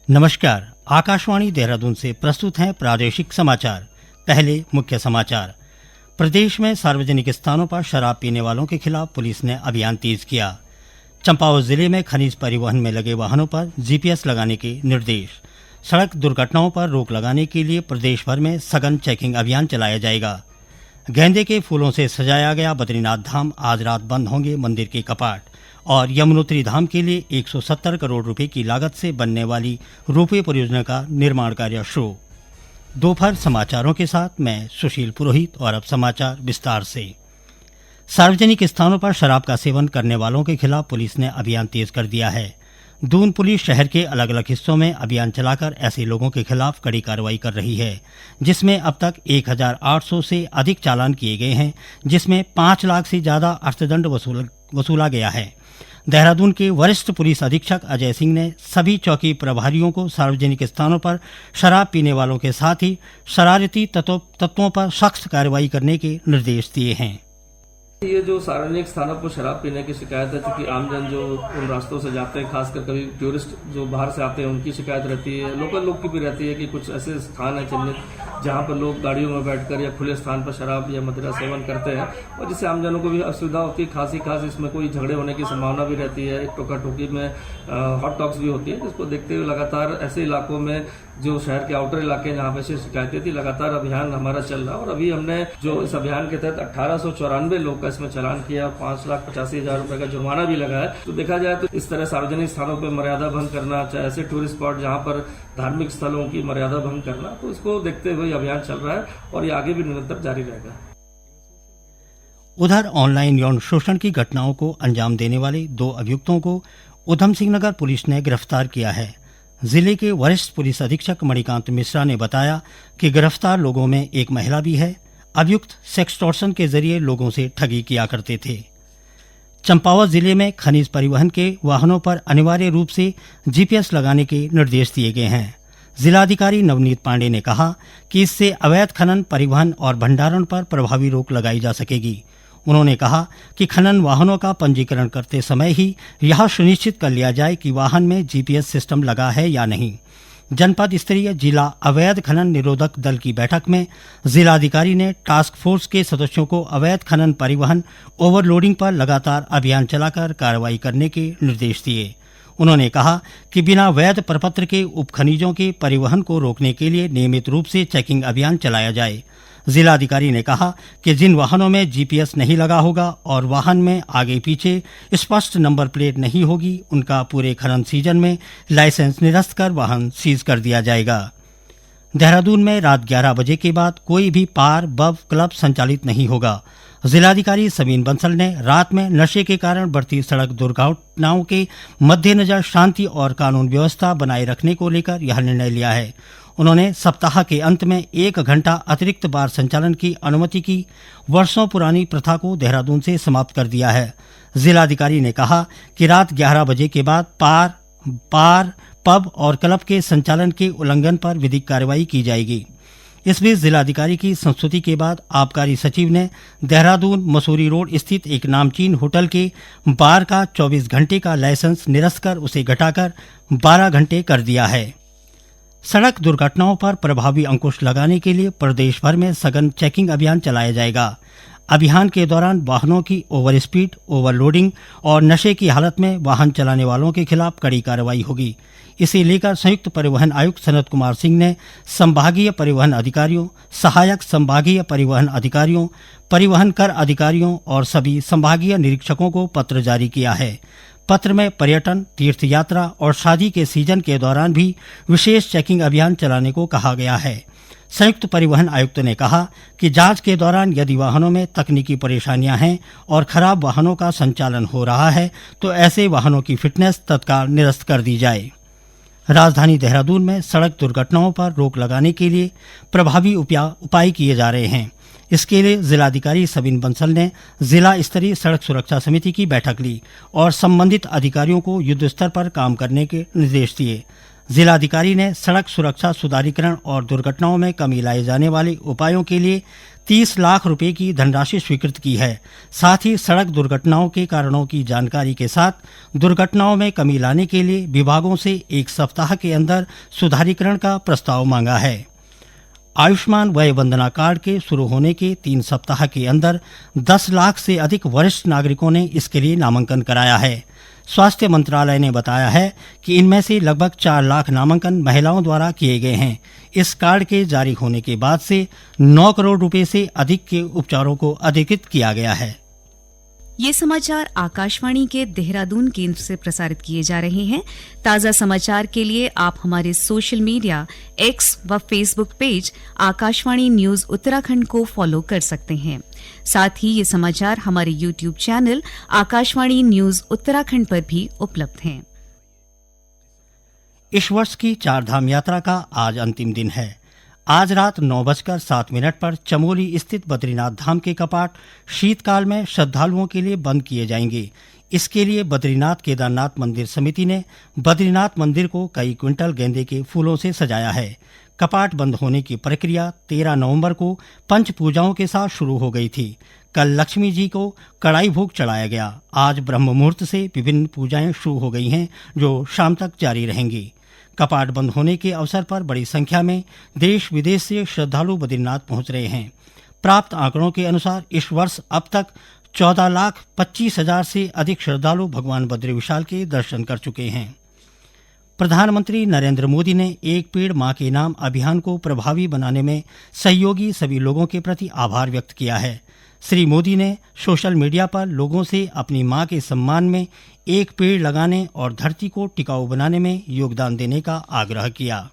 नमस्कार। आकाशवाणी देहरादून से प्रस्तुत हैं प्रादेशिक समाचार। पहले मुख्य समाचार। प्रदेश में सार्वजनिक स्थानों पर शराब पीने वालों के खिलाफ पुलिस ने अभियान तेज किया। चंपावत जिले में खनिज परिवहन में लगे वाहनों पर जीपीएस लगाने के निर्देश। सड़क दुर्घटनाओं पर रोक लगाने के लिए प्रदेश भर में सघन चेकिंग अभियान चलाया जाएगा। गेंदे के फूलों से सजाया गया बद्रीनाथ धाम, आज रात बंद होंगे मंदिर के कपाट। और यमुनोत्री धाम के लिए 170 करोड़ रुपए की लागत से बनने वाली रोपवे परियोजना का निर्माण कार्य शुरू। दोपहर समाचारों के साथ मैं सुशील पुरोहित। और अब समाचार विस्तार से। सार्वजनिक स्थानों पर शराब का सेवन करने वालों के खिलाफ पुलिस ने अभियान तेज कर दिया है। दून पुलिस शहर के अलग अलग हिस्सों में अभियान चलाकर ऐसे लोगों के खिलाफ कड़ी कार्रवाई कर रही है, जिसमें अब तक 1800 से अधिक चालान किए गए हैं, जिसमें 5 लाख से ज्यादा अर्थदंड वसूला गया है। देहरादून के वरिष्ठ पुलिस अधीक्षक अजय सिंह ने सभी चौकी प्रभारियों को सार्वजनिक स्थानों पर शराब पीने वालों के साथ ही शरारती तत्वों पर सख्त कार्रवाई करने के निर्देश दिए हैं। ये जो सार्वजनिक स्थानों पर शराब पीने की शिकायत है, क्योंकि आमजन जो उन रास्तों से जाते हैं, खासकर कभी टूरिस्ट जो बाहर से आते हैं उनकी शिकायत रहती है, लोकल लोग की भी रहती है कि कुछ ऐसे स्थान है चिन्हित जहां पर लोग गाड़ियों में बैठकर या खुले स्थान पर शराब या मदिरा सेवन करते हैं, और जिससे आमजनों को भी असुविधा होती है। खास इसमें कोई झगड़े होने की संभावना भी रहती है। एक टोका टोकी में हॉट टॉक्स भी होती है, जिसको देखते हुए लगातार ऐसे इलाकों में जो शहर के आउटर इलाके जहाँ पे से शिकायतें थी, लगातार अभियान हमारा चल रहा है। और अभी हमने जो इस अभियान के तहत 1894 लोग का इसमें चालान किया, 5,85,000 रुपए का जुर्माना भी लगा है। तो देखा जाए तो इस तरह सार्वजनिक स्थानों पर मर्यादा भंग करना, चाहे ऐसे टूरिस्ट स्पॉट जहाँ पर धार्मिक स्थलों की मर्यादा भंग करना, तो इसको देखते हुए अभियान चल रहा है और ये आगे भी निरंतर जारी रहेगा। उधर ऑनलाइन यौन शोषण की घटनाओं को अंजाम देने वाले 2 अभियुक्तों को उधम सिंह नगर पुलिस ने गिरफ्तार किया है। जिले के वरिष्ठ पुलिस अधीक्षक मणिकांत मिश्रा ने बताया कि गिरफ्तार लोगों में एक महिला भी है। अभियुक्त सेक्सटॉर्शन के जरिए लोगों से ठगी किया करते थे। चंपावत जिले में खनिज परिवहन के वाहनों पर अनिवार्य रूप से जीपीएस लगाने के निर्देश दिए गए हैं। जिलाधिकारी नवनीत पांडे ने कहा कि इससे अवैध खनन, परिवहन और भंडारण पर प्रभावी रोक लगाई जा सकेगी। उन्होंने कहा कि खनन वाहनों का पंजीकरण करते समय ही यह सुनिश्चित कर लिया जाए कि वाहन में जीपीएस सिस्टम लगा है या नहीं। जनपद स्तरीय जिला अवैध खनन निरोधक दल की बैठक में जिलाधिकारी ने टास्क फोर्स के सदस्यों को अवैध खनन, परिवहन, ओवरलोडिंग पर लगातार अभियान चलाकर कार्रवाई करने के निर्देश दिए। उन्होंने कहा कि बिना वैध प्रपत्र के उपखनिजों के परिवहन को रोकने के लिए नियमित रूप से चेकिंग अभियान चलाया जाए। जिलाधिकारी ने कहा कि जिन वाहनों में जीपीएस नहीं लगा होगा और वाहन में आगे पीछे स्पष्ट नंबर प्लेट नहीं होगी, उनका पूरे खनन सीजन में लाइसेंस निरस्त कर वाहन सीज कर दिया जाएगा। देहरादून में रात 11 बजे के बाद कोई भी बार, पब, क्लब संचालित नहीं होगा। जिलाधिकारी समीन बंसल ने रात में नशे के कारण बढ़ती सड़क दुर्घटनाओं के मद्देनजर शांति और कानून व्यवस्था बनाए रखने को लेकर यह निर्णय लिया है। उन्होंने सप्ताह के अंत में 1 घंटा अतिरिक्त बार संचालन की अनुमति की वर्षों पुरानी प्रथा को देहरादून से समाप्त कर दिया है। जिलाधिकारी ने कहा कि रात 11 बजे के बाद बार, पब और क्लब के संचालन के उल्लंघन पर विधिक कार्रवाई की जाएगी। इस बीच जिलाधिकारी की संस्तुति के बाद आबकारी सचिव ने देहरादून मसूरी रोड स्थित एक नामचीन होटल के बार का 24 घंटे का लाइसेंस निरस्त कर उसे घटाकर 12 घंटे कर दिया है। सड़क दुर्घटनाओं पर प्रभावी अंकुश लगाने के लिए प्रदेश भर में सघन चेकिंग अभियान चलाया जाएगा। अभियान के दौरान वाहनों की ओवर स्पीड, ओवरलोडिंग और नशे की हालत में वाहन चलाने वालों के खिलाफ कड़ी कार्रवाई होगी। इसे लेकर संयुक्त परिवहन आयुक्त सनत कुमार सिंह ने संभागीय परिवहन अधिकारियों, सहायक संभागीय परिवहन अधिकारियों, परिवहन कर अधिकारियों और सभी संभागीय निरीक्षकों को पत्र जारी किया है। पत्र में पर्यटन, तीर्थ यात्रा और शादी के सीजन के दौरान भी विशेष चेकिंग अभियान चलाने को कहा गया है। संयुक्त परिवहन आयुक्त ने कहा कि जांच के दौरान यदि वाहनों में तकनीकी परेशानियां हैं और खराब वाहनों का संचालन हो रहा है तो ऐसे वाहनों की फिटनेस तत्काल निरस्त कर दी जाए। राजधानी देहरादून में सड़क दुर्घटनाओं पर रोक लगाने के लिए प्रभावी उपाय किए जा रहे हैं। इसके लिए जिलाधिकारी समीन बंसल ने जिला स्तरीय सड़क सुरक्षा समिति की बैठक ली और संबंधित अधिकारियों को युद्ध स्तर पर काम करने के निर्देश दिए। जिलाधिकारी ने सड़क सुरक्षा सुधारीकरण और दुर्घटनाओं में कमी लाए जाने वाले उपायों के लिए 30 लाख रुपए की धनराशि स्वीकृत की है। साथ ही सड़क दुर्घटनाओं के कारणों की जानकारी के साथ दुर्घटनाओं में कमी लाने के लिए विभागों से 1 सप्ताह के अंदर सुधारीकरण का प्रस्ताव मांगा है। आयुष्मान वय वंदना कार्ड के शुरू होने के 3 सप्ताह के अंदर 10 लाख से अधिक वरिष्ठ नागरिकों ने इसके लिए नामांकन कराया है। स्वास्थ्य मंत्रालय ने बताया है कि इनमें से लगभग 4 लाख नामांकन महिलाओं द्वारा किए गए हैं। इस कार्ड के जारी होने के बाद से 9 करोड़ रुपए से अधिक के उपचारों को अधिकृत किया गया है। ये समाचार आकाशवाणी के देहरादून केंद्र से प्रसारित किए जा रहे हैं। ताज़ा समाचार के लिए आप हमारे सोशल मीडिया एक्स व Facebook page Akashvani news Uttarakhand को फॉलो कर सकते हैं। साथ ही ये समाचार हमारे YouTube channel Akashvani news Uttarakhand पर भी उपलब्ध हैं। इस वर्ष की 4 धाम यात्रा का आज अंतिम दिन है। आज रात 9:07 पर चमोली स्थित बद्रीनाथ धाम के कपाट शीतकाल में श्रद्धालुओं के लिए बंद किए जाएंगे। इसके लिए बद्रीनाथ केदारनाथ मंदिर समिति ने बद्रीनाथ मंदिर को कई क्विंटल गेंदे के फूलों से सजाया है। कपाट बंद होने की प्रक्रिया 13 नवंबर को पंच पूजाओं के साथ शुरू हो गई थी। कल लक्ष्मी जी को कड़ाई भोग चढ़ाया गया। आज ब्रह्म मुहूर्त से विभिन्न पूजाएं शुरू हो गई हैं, जो शाम तक जारी रहेंगी। कपाट बंद होने के अवसर पर बड़ी संख्या में देश विदेश से श्रद्धालु बद्रीनाथ पहुंच रहे हैं। प्राप्त आंकड़ों के अनुसार इस वर्ष अब तक 14,25,000 से अधिक श्रद्धालु भगवान बद्री विशाल के दर्शन कर चुके हैं। प्रधानमंत्री नरेंद्र मोदी ने एक पेड़ मां के नाम अभियान को प्रभावी बनाने में सहयोगी सभी लोगों के प्रति आभार व्यक्त किया है। श्री मोदी ने सोशल मीडिया पर लोगों से अपनी मां के सम्मान में एक पेड़ लगाने और धरती को टिकाऊ बनाने में योगदान देने का आग्रह किया।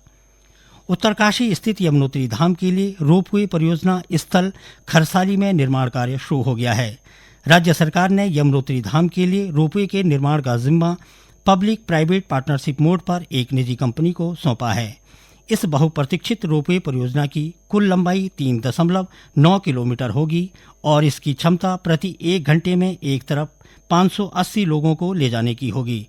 उत्तरकाशी स्थित यमुनोत्री धाम के लिए रोपवे परियोजना स्थल खरसाली में निर्माण कार्य शुरू हो गया है। राज्य सरकार ने यमुनोत्री धाम के लिए रोपवे के निर्माण का जिम्मा पब्लिक प्राइवेट पार्टनरशिप मोड पर एक निजी कंपनी को सौंपा है। इस बहुप्रतीक्षित रोपवे परियोजना की कुल लंबाई 3.9 किलोमीटर होगी और इसकी क्षमता प्रति 1 घंटे में एक तरफ 580 लोगों को ले जाने की होगी।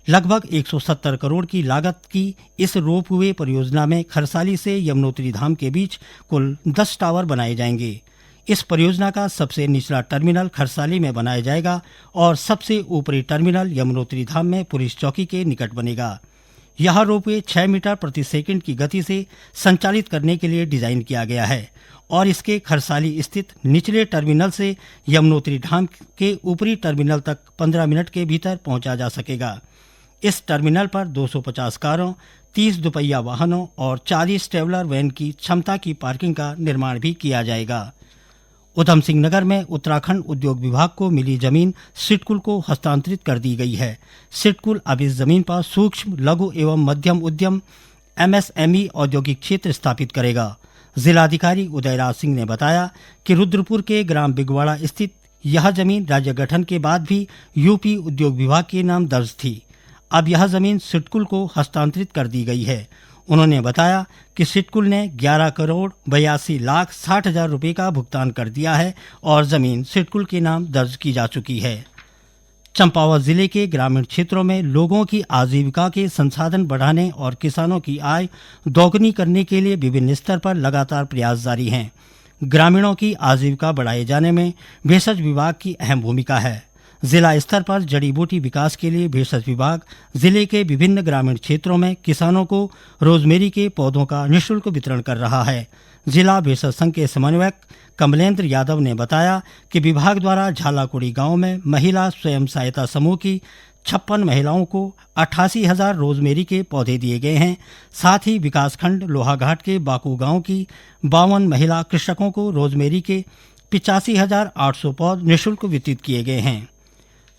लगभग 170 करोड़ की लागत की इस रोपवे परियोजना में खरसाली से यमुनोत्री धाम के बीच कुल 10 टावर बनाए जाएंगे। इस परियोजना का सबसे निचला टर्मिनल खरसाली में बनाया जाएगा और सबसे ऊपरी टर्मिनल यमुनोत्री धाम में पुलिस चौकी के निकट बनेगा। यह रोपवे 6 मीटर प्रति सेकंड की गति से संचालित करने के लिए डिजाइन किया गया है और इसके खरसाली स्थित निचले टर्मिनल से यमुनोत्री धाम के ऊपरी टर्मिनल तक 15 मिनट के भीतर पहुंचा जा सकेगा। इस टर्मिनल पर 250 कारों, 30 दुपहिया वाहनों और 40 ट्रैवलर वैन की क्षमता की पार्किंग का निर्माण भी किया जाएगा। उधम सिंह नगर में उत्तराखंड उद्योग विभाग को मिली जमीन सिडकुल को हस्तांतरित कर दी गई है। सिडकुल अब इस जमीन पर सूक्ष्म, लघु एवं मध्यम उद्यम MSME औद्योगिक क्षेत्र स्थापित करेगा। जिलाधिकारी उदयराज सिंह ने बताया कि रुद्रपुर के ग्राम बिगवाड़ा स्थित यह जमीन राज्य गठन के बाद भी यूपी उद्योग विभाग के नाम दर्ज थी। अब यह जमीन सिडकुल को हस्तांतरित कर दी गई है। उन्होंने बताया कि सिडकुल ने 11 करोड़ 82 लाख 60 हजार रुपये का भुगतान कर दिया है और जमीन सिडकुल के नाम दर्ज की जा चुकी है। चंपावत जिले के ग्रामीण क्षेत्रों में लोगों की आजीविका के संसाधन बढ़ाने और किसानों की आय दोगुनी करने के लिए विभिन्न स्तर पर लगातार प्रयास जारी हैं। ग्रामीणों की आजीविका बढ़ाए जाने में भेषज विभाग की अहम भूमिका है। जिला स्तर पर जड़ी बूटी विकास के लिए भेषज विभाग जिले के विभिन्न ग्रामीण क्षेत्रों में किसानों को रोजमेरी के पौधों का निःशुल्क वितरण कर रहा है। जिला भेषज संघ के समन्वयक कमलेंद्र यादव ने बताया कि विभाग द्वारा झालाकुड़ी गांव में महिला स्वयं सहायता समूह की 56 महिलाओं को 88,000 रोजमेरी के पौधे दिए गए हैं। साथ ही विकासखंड लोहाघाट के बाकू गांव की 52 महिला कृषकों को रोजमेरी के 85,800 पौध निःशुल्क वितरित किए गए हैं।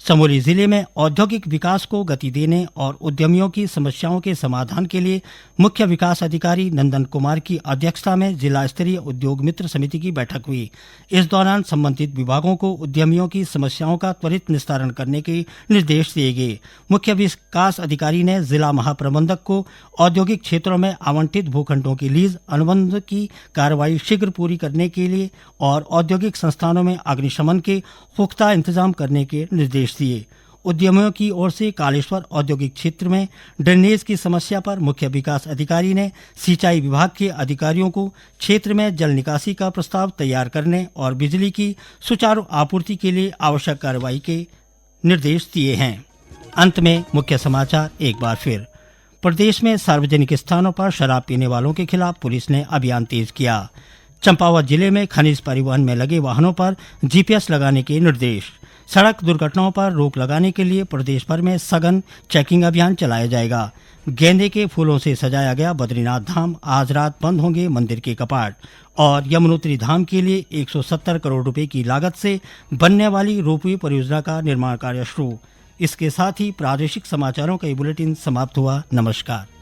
चमोली जिले में औद्योगिक विकास को गति देने और उद्यमियों की समस्याओं के समाधान के लिए मुख्य विकास अधिकारी नंदन कुमार की अध्यक्षता में जिला स्तरीय उद्योग मित्र समिति की बैठक हुई। इस दौरान संबंधित विभागों को उद्यमियों की समस्याओं का त्वरित निस्तारण करने के निर्देश दिए गए। मुख्य विकास अधिकारी ने जिला महाप्रबंधक को औद्योगिक क्षेत्रों में आवंटित भूखंडों की लीज अनुबंध की कार्रवाई शीघ्र पूरी करने के लिए और औद्योगिक संस्थानों में अग्निशमन के पुख्ता इंतजाम करने के निर्देश दिए। उद्यमियों की ओर से कालेश्वर औद्योगिक क्षेत्र में ड्रेनेज की समस्या पर मुख्य विकास अधिकारी ने सिंचाई विभाग के अधिकारियों को क्षेत्र में जल निकासी का प्रस्ताव तैयार करने और बिजली की सुचारू आपूर्ति के लिए आवश्यक कार्रवाई के निर्देश दिए हैं। अंत में मुख्य समाचार एक बार फिर। प्रदेश में सार्वजनिक स्थानों पर शराब पीने वालों के खिलाफ पुलिस ने अभियान तेज किया। चंपावत जिले में खनिज परिवहन में लगे वाहनों पर जीपीएस लगाने के निर्देश। सड़क दुर्घटनाओं पर रोक लगाने के लिए प्रदेश भर में सघन चेकिंग अभियान चलाया जाएगा। गेंदे के फूलों से सजाया गया बद्रीनाथ धाम, आज रात बंद होंगे मंदिर के कपाट। और यमुनोत्री धाम के लिए 170 करोड़ रुपए की लागत से बनने वाली रोपवे परियोजना का निर्माण कार्य शुरू। इसके साथ ही प्रादेशिक समाचारों का ये बुलेटिन समाप्त हुआ। नमस्कार।